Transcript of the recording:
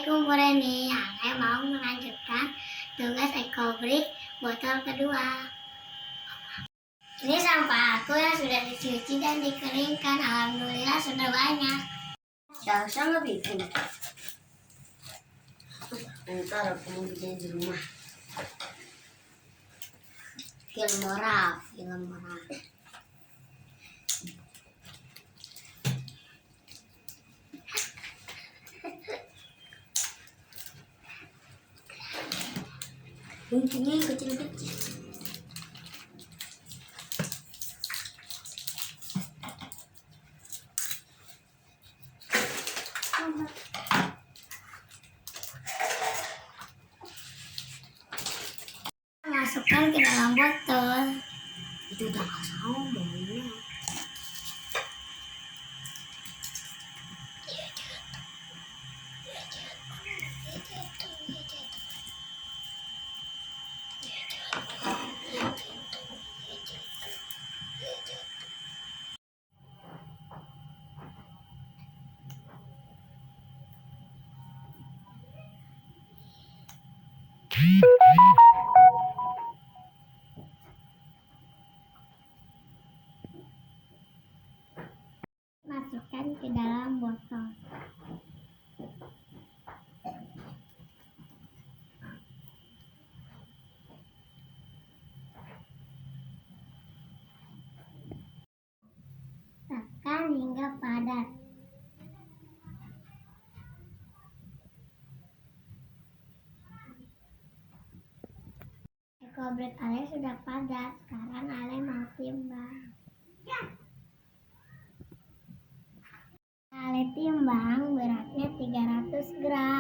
Assalamualaikum Bu Reni. Saya mau melanjutkan tugas ekobrik botol kedua. Ini sampah aku yang sudah dicuci dan dikeringkan. Alhamdulillah sudah banyak. Gak usah ngebikin. Ntar aku mau bikin di rumah. Film moral. Kuncinya yang kecil-kecil. Masukkan ke dalam botol. Itu udah gak sama baunya. Masukkan ke dalam botol. Tekan hingga padat. Ekobrik Ale sudah padat. Sekarang Ale mau timbang. Ale timbang beratnya 300 gram.